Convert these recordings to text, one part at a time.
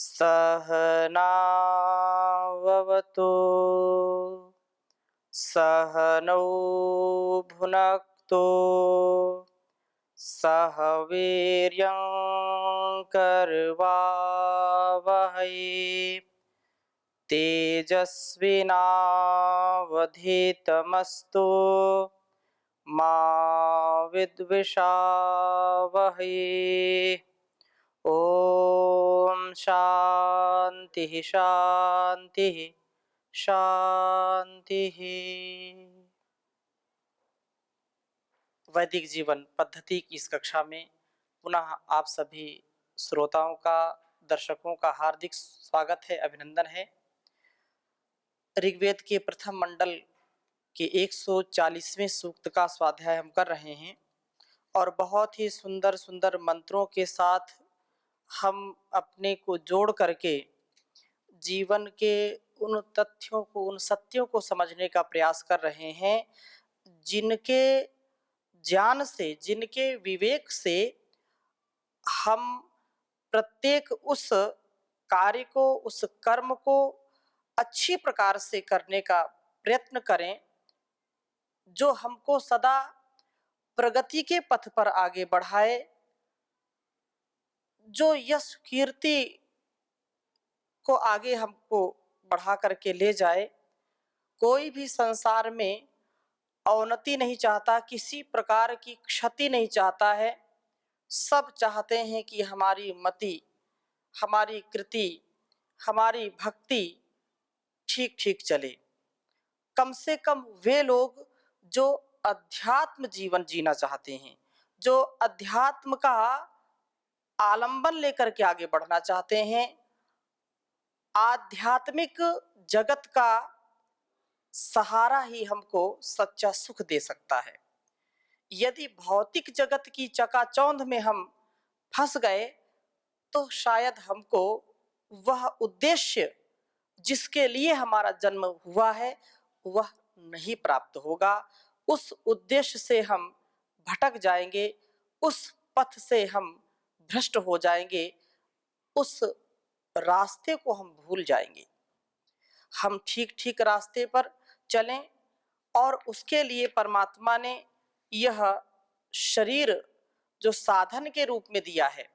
सहनाववतु सहनौ भुनक्तु सह वीर्यं करवावहै तेजस्विनावधीतमस्तु मा विद्विषावहै। ओम शांति शांति शांति। वैदिक जीवन पद्धति की इस कक्षा में पुनः आप सभी श्रोताओं का, दर्शकों का हार्दिक स्वागत है, अभिनंदन है। ऋग्वेद के प्रथम मंडल के 140वें सूक्त का स्वाध्याय हम कर रहे हैं और बहुत ही सुंदर सुंदर मंत्रों के साथ हम अपने को जोड़ करके जीवन के उन तथ्यों को, उन सत्यों को समझने का प्रयास कर रहे हैं जिनके ज्ञान से, जिनके विवेक से हम प्रत्येक उस कार्य को, उस कर्म को अच्छी प्रकार से करने का प्रयत्न करें जो हमको सदा प्रगति के पथ पर आगे बढ़ाए, जो यश कीर्ति को आगे हमको बढ़ा करके ले जाए। कोई भी संसार में अवनति नहीं चाहता, किसी प्रकार की क्षति नहीं चाहता है। सब चाहते हैं कि हमारी मति, हमारी कृति, हमारी भक्ति ठीक ठीक चले। कम से कम वे लोग जो अध्यात्म जीवन जीना चाहते हैं, जो अध्यात्म का आलंबन लेकर के आगे बढ़ना चाहते हैं, आध्यात्मिक जगत का सहारा ही हमको सच्चा सुख दे सकता है। यदि भौतिक जगत की चकाचौंध में हम फंस गए तो शायद हमको वह उद्देश्य जिसके लिए हमारा जन्म हुआ है वह नहीं प्राप्त होगा। उस उद्देश्य से हम भटक जाएंगे, उस पथ से हम भ्रष्ट हो जाएंगे, उस रास्ते को हम भूल जाएंगे। हम ठीक ठीक रास्ते पर चलें और उसके लिए परमात्मा ने यह शरीर जो साधन के रूप में दिया है,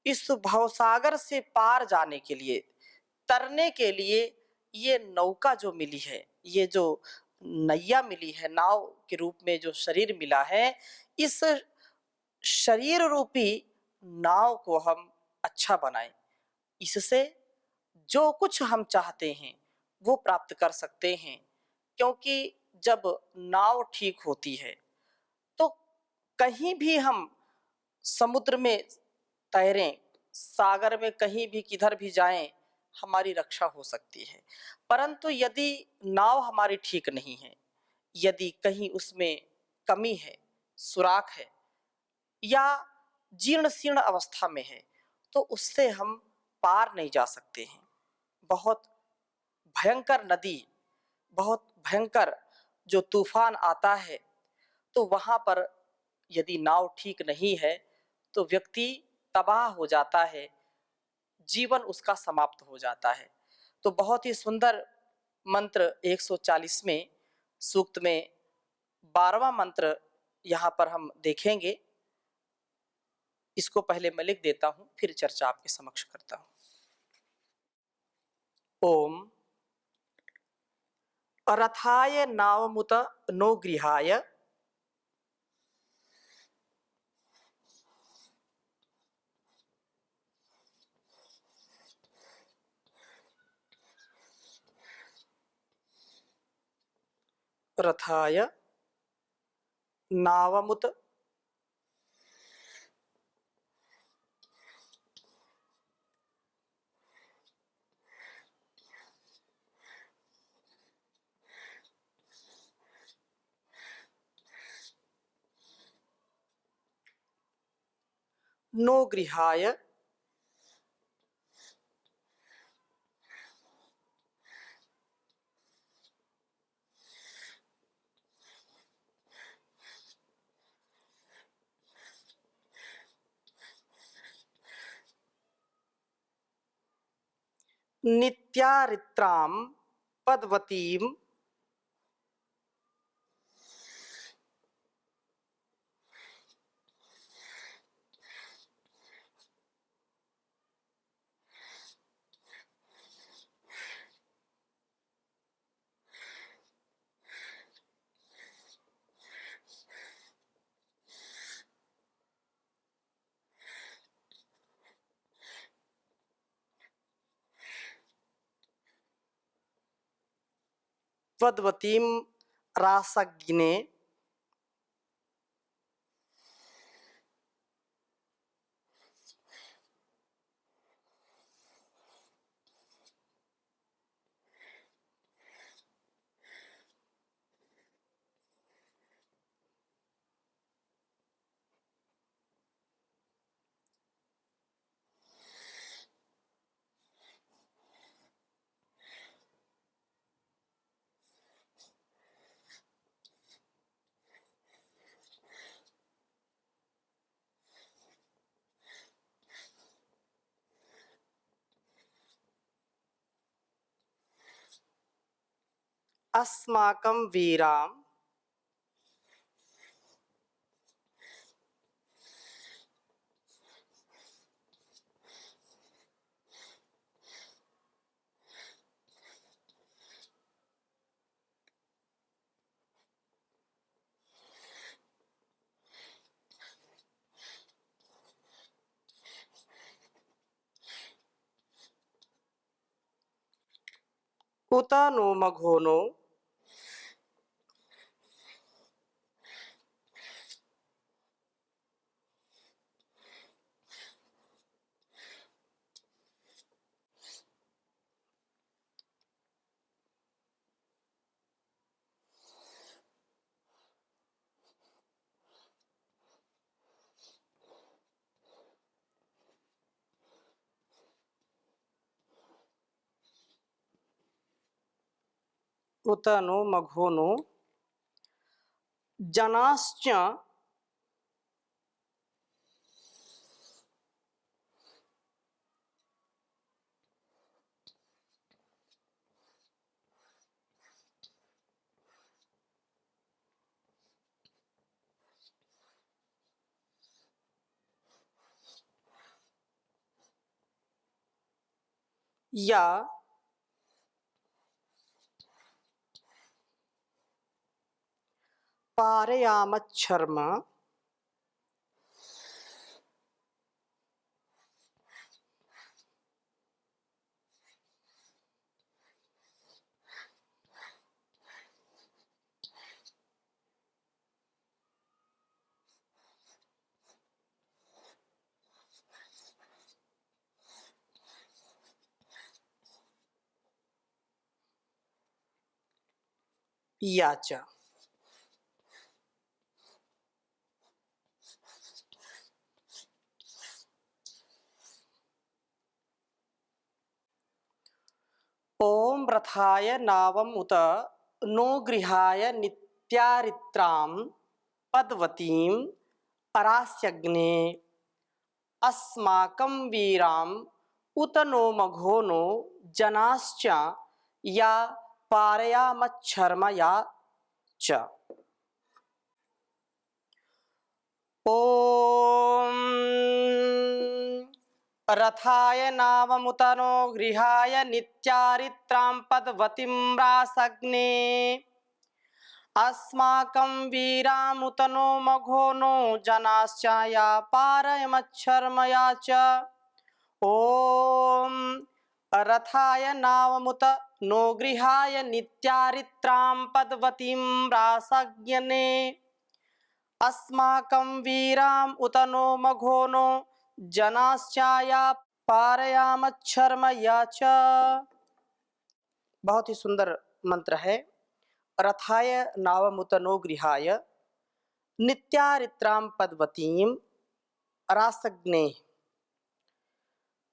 इस भवसागर से पार जाने के लिए, तरने के लिए ये नौका जो मिली है, ये जो नैया मिली है, नाव के रूप में जो शरीर मिला है, इस शरीर रूपी नाव को हम अच्छा बनाएं। इससे जो कुछ हम चाहते हैं वो प्राप्त कर सकते हैं, क्योंकि जब नाव ठीक होती है तो कहीं भी हम समुद्र में तैरें, सागर में कहीं भी किधर भी जाएं, हमारी रक्षा हो सकती है। परंतु यदि नाव हमारी ठीक नहीं है, यदि कहीं उसमें कमी है, सुराख है या जीर्ण शीर्ण अवस्था में है तो उससे हम पार नहीं जा सकते हैं। बहुत भयंकर नदी, बहुत भयंकर जो तूफान आता है तो वहाँ पर यदि नाव ठीक नहीं है तो व्यक्ति तबाह हो जाता है, जीवन उसका समाप्त हो जाता है। तो बहुत ही सुंदर मंत्र 140वें सूक्त में 12वां मंत्र यहाँ पर हम देखेंगे। इसको पहले मैं लिख देता हूँ, फिर चर्चा आपके समक्ष करता हूँ। ओम रथाय नावमुत नो गृहाय रथाय नावमुत नो गृहाय नित्यारित्रां पदवतीं पदवतीं रासज्ञे अस्माकं वीरां उत नो मघोनो उत नो मघोनो जनाश्च या पारयामच्छर्म याच। ओम रथाय नावम उत नो गृहाय नित्यारित्रां पदवतीं अरास्यग्ने अस्माकं वीराम उत नो मघोनो जनाश्च या पारयामच्छर्म या च। ओम रथाय नावमुत नो गृहाय नित्यारित्रां पदवतीं रासग्ने अस्माकं वीरामुत नो मघोनो जनाश्च या पारयामच्छर्म या च। ओम रथाय नावमुत नो गृहाय नित्यारित्रां पदवतीं रासज्ञने अस्माकं वीराम उत नो मघोनो जनाश्चाया पारयामच्छर्म या च। बहुत ही सुंदर मंत्र है। रथाय नावमुत नो गृहाय नित्यारित्रां पदवतीं रासग्ने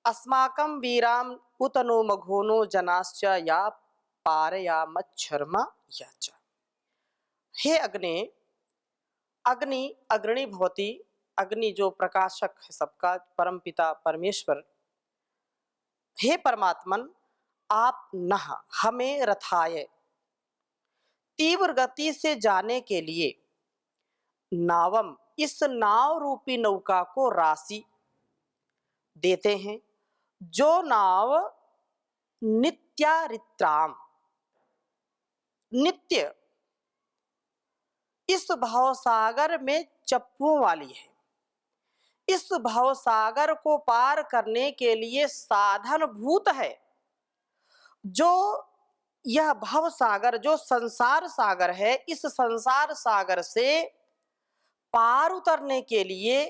अस्माकं वीराम उत नो मघोनो जनाश्च या पारयामच्छर्म या च। हे अग्ने, अग्नि अग्रणी भवती, अग्नि जो प्रकाशक है सबका, परमपिता परमेश्वर। हे परमात्मन, आप नः हमें रथाय, तीव्र गति से जाने के लिए नावम इस नाव रूपी नौका को राशि देते हैं, जो नाव नित्यारित्राम नित्य इस भवसागर में चप्पुओं वाली है। इस भवसागर को पार करने के लिए साधन भूत है। जो यह भवसागर जो संसार सागर है, इस संसार सागर से पार उतरने के लिए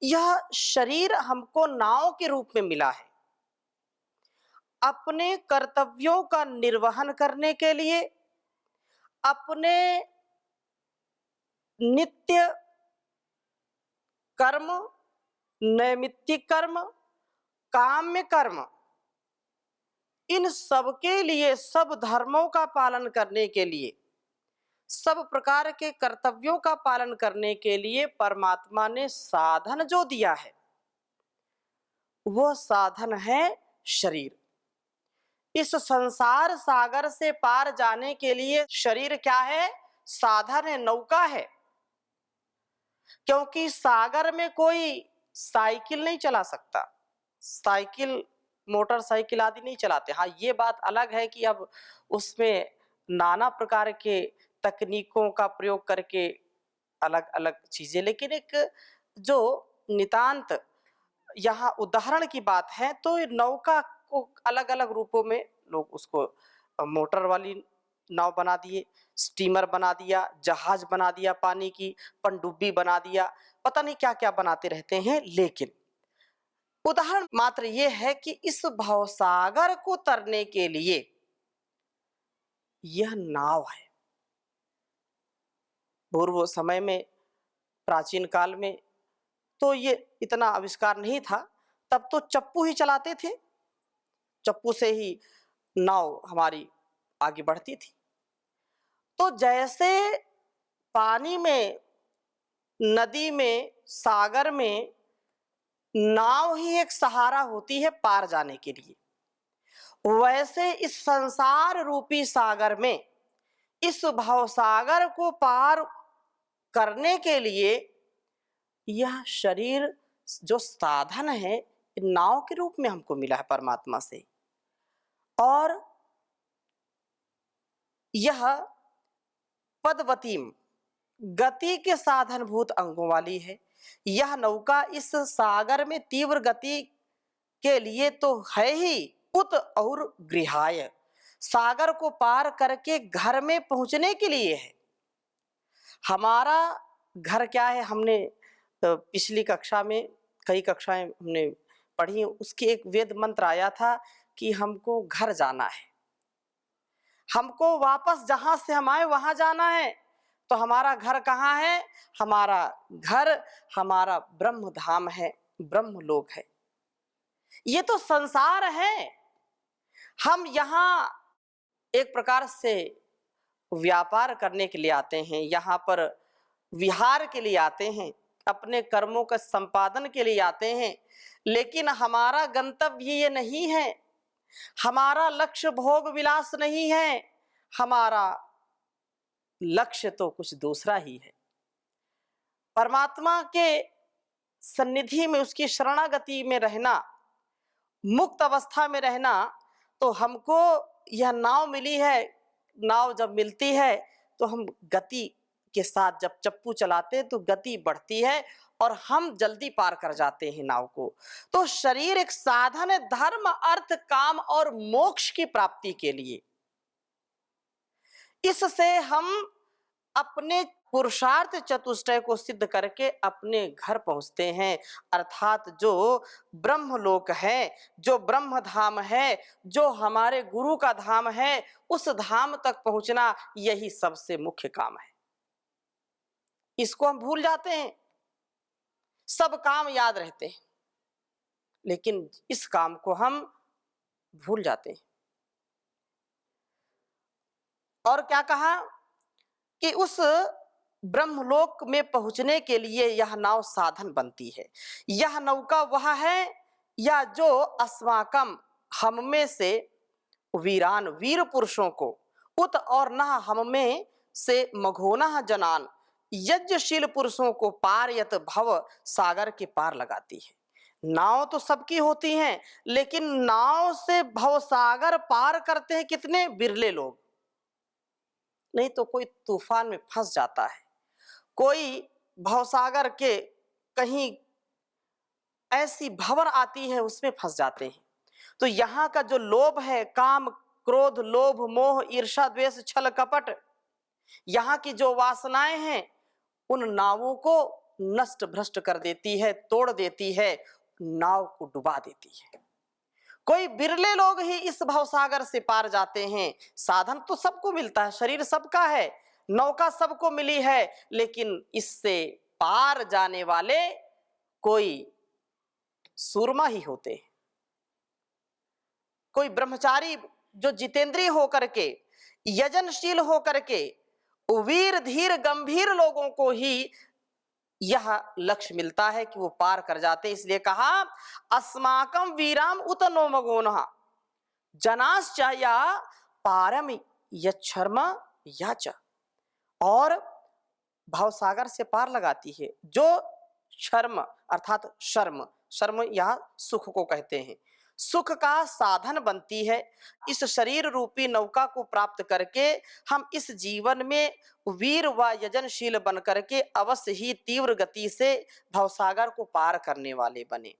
यह शरीर हमको नाव के रूप में मिला है। अपने कर्तव्यों का निर्वहन करने के लिए, अपने नित्य कर्म, नैमित्तिक कर्म, काम्य कर्म, इन सब के लिए, सब धर्मों का पालन करने के लिए, सब प्रकार के कर्तव्यों का पालन करने के लिए परमात्मा ने साधन जो दिया है, वह साधन है शरीर। इस संसार सागर से पार जाने के लिए शरीर क्या है? साधन है, नौका है। क्योंकि सागर में कोई साइकिल नहीं चला सकता, साइकिल मोटरसाइकिल आदि नहीं चलाते। हाँ, ये बात अलग है कि अब उसमें नाना प्रकार के तकनीकों का प्रयोग करके अलग अलग चीजें, लेकिन एक जो नितांत यहाँ उदाहरण की बात है, तो नौका को अलग अलग रूपों में लोग उसको मोटर वाली नाव बना दिए, स्टीमर बना दिया, जहाज बना दिया, पानी की पनडुब्बी बना दिया, पता नहीं क्या क्या बनाते रहते हैं। लेकिन उदाहरण मात्र ये है कि इस भवसागर को तरने के लिए यह नाव है। पूर्व समय में, प्राचीन काल में तो ये इतना आविष्कार नहीं था, तब तो चप्पू ही चलाते थे, चप्पू से ही नाव हमारी आगे बढ़ती थी। तो जैसे पानी में, नदी में, सागर में नाव ही एक सहारा होती है पार जाने के लिए, वैसे इस संसार रूपी सागर में, इस भवसागर को पार करने के लिए यह शरीर जो साधन है, नाव के रूप में हमको मिला है परमात्मा से। और यह पदवतीम गति के साधनभूत अंगों वाली है। यह नौका इस सागर में तीव्र गति के लिए तो है ही, उत और गृहाय सागर को पार करके घर में पहुंचने के लिए है। हमारा घर क्या है? हमने पिछली कक्षा में, कई कक्षाएं हमने पढ़ी, उसकी एक वेद मंत्र आया था कि हमको घर जाना है, हमको वापस जहां से हम आए वहां जाना है। तो हमारा घर कहाँ है? हमारा घर हमारा ब्रह्म धाम है, ब्रह्म लोक है। ये तो संसार है। हम यहाँ एक प्रकार से व्यापार करने के लिए आते हैं, यहाँ पर विहार के लिए आते हैं, अपने कर्मों का संपादन के लिए आते हैं, लेकिन हमारा गंतव्य ये नहीं है, हमारा लक्ष्य भोग विलास नहीं है, हमारा लक्ष्य तो कुछ दूसरा ही है। परमात्मा के सन्निधि में, उसकी शरणागति में रहना, मुक्त अवस्था में रहना। तो हमको यह नाव मिली है, नाव जब मिलती है तो हम गति के साथ जब चप्पू चलाते हैं तो गति बढ़ती है और हम जल्दी पार कर जाते हैं नाव को। तो शरीर एक साधन है धर्म, अर्थ, काम और मोक्ष की प्राप्ति के लिए। इससे हम अपने पुरुषार्थ चतुष्टय को सिद्ध करके अपने घर पहुंचते हैं, अर्थात जो ब्रह्मलोक है, जो ब्रह्म धाम है, जो हमारे गुरु का धाम है, उस धाम तक पहुंचना यही सबसे मुख्य काम है। इसको हम भूल जाते हैं, सब काम याद रहते हैं, लेकिन इस काम को हम भूल जाते हैं। और क्या कहा कि उस ब्रह्मलोक में पहुंचने के लिए यह नाव साधन बनती है। यह नौका वह है या जो अस्माकम हम में से वीरान वीर पुरुषों को, उत और न हम में से मघोना जनान यज्ञशील पुरुषों को पारयत भव सागर के पार लगाती है। नाव तो सबकी होती हैं, लेकिन नाव से भव सागर पार करते हैं कितने बिरले लोग। नहीं तो कोई तूफान में फंस जाता है, कोई भवसागर के कहीं ऐसी भंवर आती है उसमें फंस जाते हैं। तो यहाँ का जो लोभ है, काम क्रोध लोभ मोह ईर्ष्या द्वेष छल कपट, यहाँ की जो वासनाएं हैं उन नावों को नष्ट भ्रष्ट कर देती है, तोड़ देती है, नाव को डुबा देती है। कोई बिरले लोग ही इस भवसागर से पार जाते हैं। साधन तो सबको मिलता है, शरीर सबका है, नौका सबको मिली है, लेकिन इससे पार जाने वाले कोई सूरमा ही होते हैं। कोई ब्रह्मचारी जो जितेंद्रिय होकर के, यजनशील होकर के, वीर धीर गंभीर लोगों को ही यह लक्ष्य मिलता है कि वो पार कर जाते। इसलिए कहा अस्माकं वीराम उत नो मगोनः जनाश्चया पारम यच्छर्म याच। और भवसागर से पार लगाती है जो शर्म अर्थात शर्म, शर्म यहाँ सुख को कहते हैं, सुख का साधन बनती है। इस शरीर रूपी नौका को प्राप्त करके हम इस जीवन में वीर व यजनशील बन करके अवश्य ही तीव्र गति से भवसागर को पार करने वाले बने।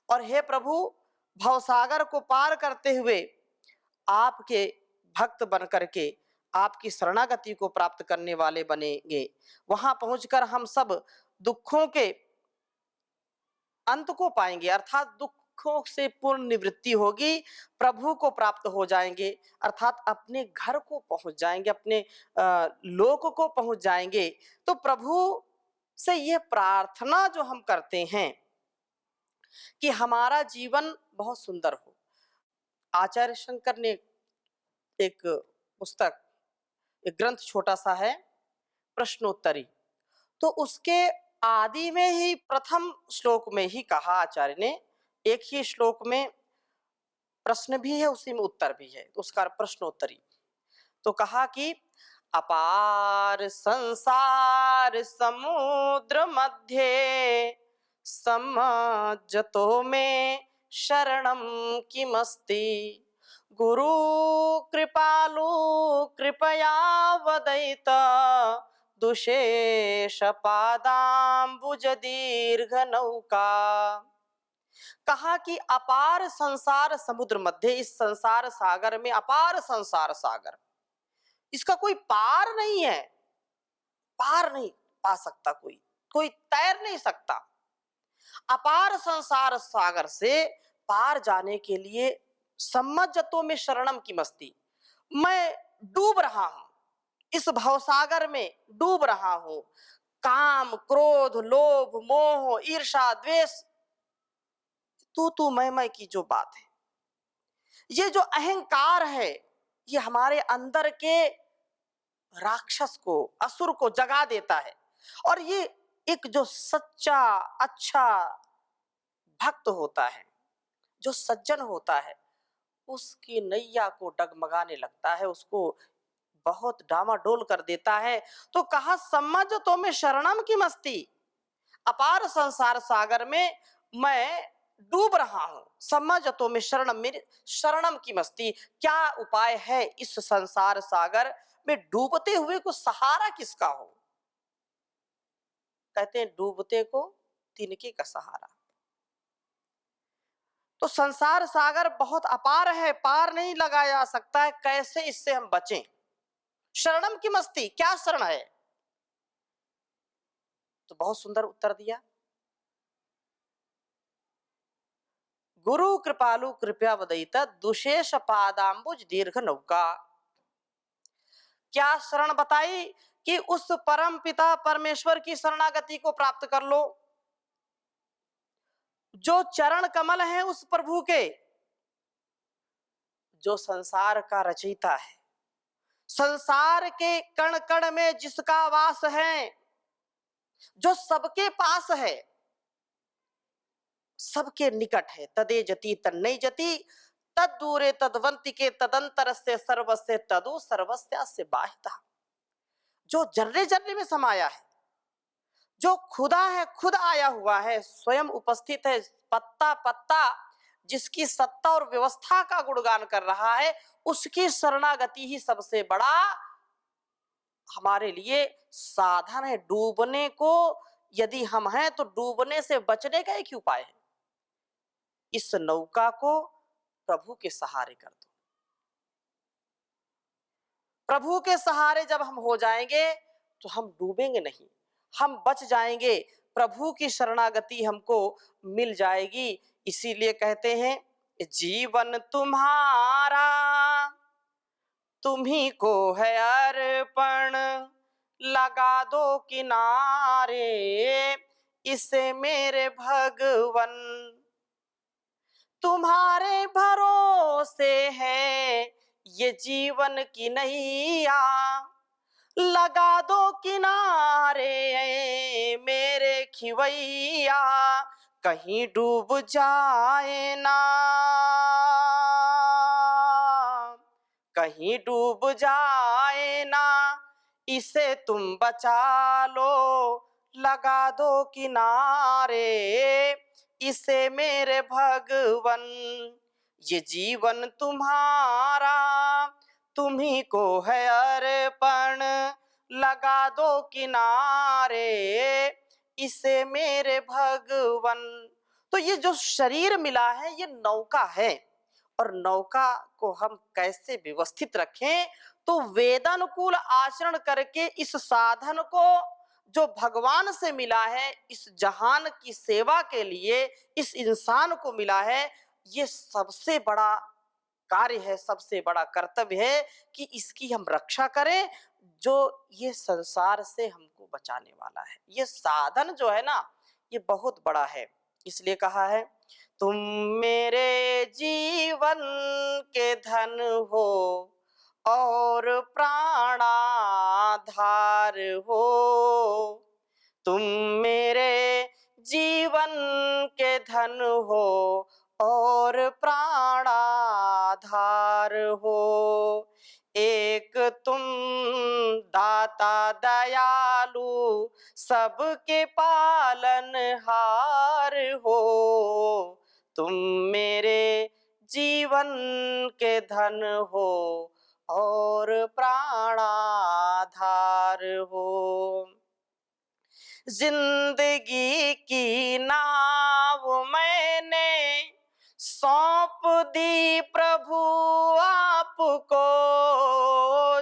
और हे प्रभु, भवसागर को पार करते हुए आपके भक्त बन करके आपकी शरणागति को प्राप्त करने वाले बनेंगे। वहां पहुंचकर हम सब दुखों के अंत को पाएंगे, अर्थात दुखों से पूर्ण निवृत्ति होगी, प्रभु को प्राप्त हो जाएंगे, अर्थात अपने घर को पहुंच जाएंगे, अपने लोक को पहुंच जाएंगे। तो प्रभु से यह प्रार्थना जो हम करते हैं कि हमारा जीवन बहुत सुंदर हो। आचार्य शंकर ने एक पुस्तक, एक ग्रंथ छोटा सा है, प्रश्नोत्तरी, तो उसके आदि में ही प्रथम श्लोक में ही कहा आचार्य ने, एक ही श्लोक में प्रश्न भी है उसी में उत्तर भी है, तो उसका प्रश्नोत्तरी। तो कहा कि अपार संसार समुद्र मध्य समज्जतो में शरणम किमस्ति गुरु कृपालु कृपया वदयित दुशेष पादाम्बुज दीर्घ नौका। कहा कि अपार संसार समुद्र मध्य, इस संसार सागर में, अपार संसार सागर, इसका कोई पार नहीं है, पार नहीं पा सकता, कोई तैर नहीं सकता। अपार संसार सागर से पार जाने के लिए सम्मज्जतो में शरणम की मस्ती, मैं डूब रहा हूं, इस भवसागर में डूब रहा हूं। काम क्रोध लोभ मोह ईर्ष्या द्वेष, तू मैं की जो बात है, ये जो अहंकार है, ये हमारे अंदर के राक्षस को, असुर को जगा देता है। और ये एक जो सच्चा अच्छा भक्त होता है, जो सज्जन होता है, उसकी नैया को डगमगाने लगता है, उसको बहुत डामाडोल कर देता है। तो कहा सम्मज्जतो में शरणम की मस्ती, अपार संसार सागर में मैं डूब रहा हूं, सम्मज्जतो में शरणम की मस्ती, क्या उपाय है इस संसार सागर में डूबते हुए को सहारा किसका हो? कहते हैं डूबते को तिनके का सहारा। तो संसार सागर बहुत अपार है, पार नहीं लगाया जा सकता है, कैसे इससे हम बचें? शरणम की मस्ती, क्या शरण है? तो बहुत सुंदर उत्तर दिया, गुरु कृपालु कृपया वदयित दुशेष पादाम्बुज दीर्घ नौका। क्या शरण बताई कि उस परम पिता परमेश्वर की शरणागति को प्राप्त कर लो, जो चरण कमल है उस प्रभु के, जो संसार का रचयिता है, संसार के कण कण में जिसका वास है, जो सबके पास है, सबके निकट है, तदे जति तन्नई जति, तद दूरे तदवंति के तदंतर से सर्वस्य तदो सर्वस्यास्य बाहितः। जो जर्रे जर्रे में समाया है, जो खुदा है, खुद आया हुआ है, स्वयं उपस्थित है, पत्ता पत्ता जिसकी सत्ता और व्यवस्था का गुणगान कर रहा है, उसकी शरणागति ही सबसे बड़ा हमारे लिए साधन है। डूबने को यदि हम हैं तो डूबने से बचने का एक ही उपाय है, इस नौका को प्रभु के सहारे कर दो। प्रभु के सहारे जब हम हो जाएंगे तो हम डूबेंगे नहीं, हम बच जाएंगे, प्रभु की शरणागति हमको मिल जाएगी। इसीलिए कहते हैं जीवन तुम्हारा तुम्ही को है अर्पण, लगा दो किनारे इसे मेरे भगवन। तुम्हारे भरोसे है ये जीवन की नैया, लगा दो किनारे मेरे खिवैया, कहीं डूब जाए ना, कहीं डूब जाए ना, इसे तुम बचा लो, लगा दो किनारे इसे मेरे भगवन। ये जीवन तुम्हारा तुम्ही को है अर्पण, लगा दो किनारे इसे मेरे भगवन। तो ये जो शरीर मिला है ये नौका है, और नौका को हम कैसे व्यवस्थित रखें, तो वेदानुकूल आचरण करके इस साधन को जो भगवान से मिला है, इस जहान की सेवा के लिए इस इंसान को मिला है, ये सबसे बड़ा कार्य है, सबसे बड़ा कर्तव्य है कि इसकी हम रक्षा करें, जो ये संसार से हमको बचाने वाला है। ये साधन जो है ना ये बहुत बड़ा है। इसलिए कहा है तुम मेरे जीवन के धन हो और प्राणाधार हो, तुम मेरे जीवन के धन हो और प्राणाधार हो। एक तुम दाता दयालु सबके पालनहार हो, तुम मेरे जीवन के धन हो और प्राणाधार हो। जिंदगी की नाव मैंने सौंप दी प्रभु आपको,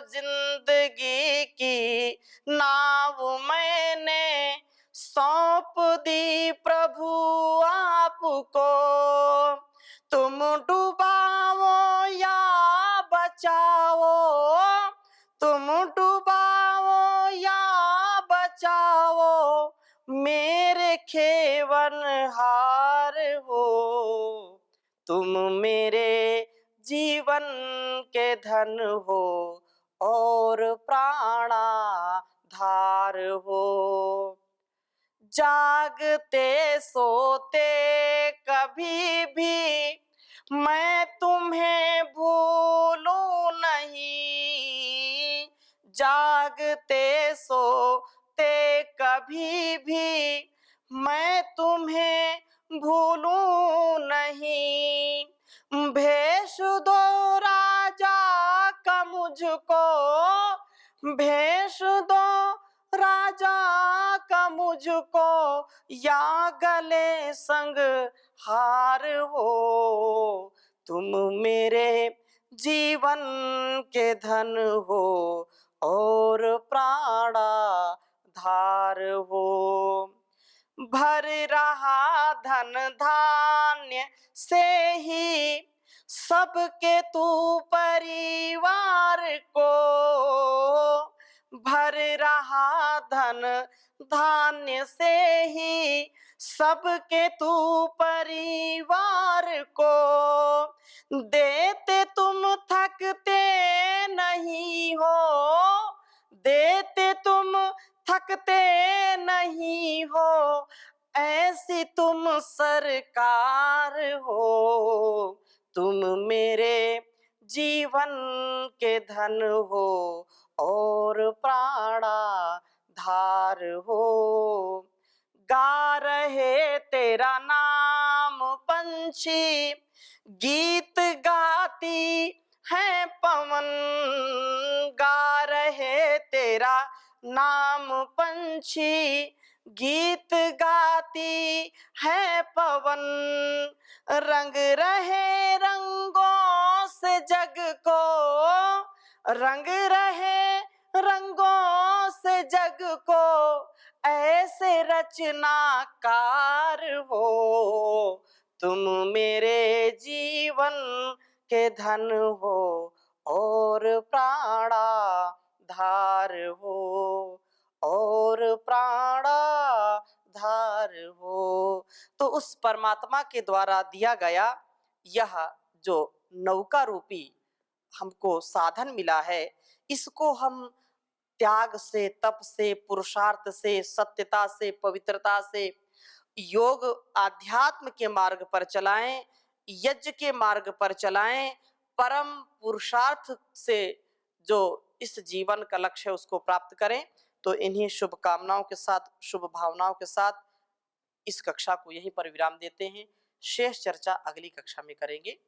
जिंदगी की नाव मैंने सौंप दी प्रभु आपको, तुम डुबाओ या बचाओ, तुम डुबाओ या बचाओ मेरे खेवनहार हो, तुम मेरे जीवन के धन हो और प्राणाधार हो। जागते सोते कभी भी मैं तुम्हें भूलूं नहीं, जागते सोते कभी भी मैं तुम्हें भूलूं नहीं। भेष दो राजा का मुझको, भेष दो राजा का मुझको, या गले संग हार हो, तुम मेरे जीवन के धन हो और प्राणाधार हो। भर रहा धन धान्य से ही सबके तू परिवार को, भर रहा धन धान्य से ही सबके तू परिवार को, देते तुम थकते नहीं हो, देते तुम थकते नहीं हो, ऐसी तुम सरकार हो, तुम मेरे जीवन के धन हो और प्राणाधार हो। गा रहे तेरा नाम पंछी, गीत गाती है पवन। गा रहे तेरा नाम पंछी, गीत गाती है पवन। रंग रहे रंगों से जग को, रंग रहे रंगों से जग को, ऐसे रचनाकार हो। तुम मेरे जीवन के धन हो और प्राणाधार हो, और प्राणाधार हो। तो उस परमात्मा के द्वारा दिया गया यह जो नौका रूपी हमको साधन मिला है, इसको हम त्याग से, तप से, पुरुषार्थ से, सत्यता से, पवित्रता से, योग आध्यात्म के मार्ग पर चलाएं, यज्ञ के मार्ग पर चलाएं, परम पुरुषार्थ से जो इस जीवन का लक्ष्य है उसको प्राप्त करें। तो इन्हीं शुभकामनाओं के साथ, शुभ भावनाओं के साथ इस कक्षा को यहीं पर विराम देते हैं। शेष चर्चा अगली कक्षा में करेंगे।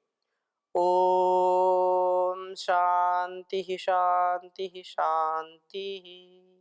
ओम शांति शांति शांति।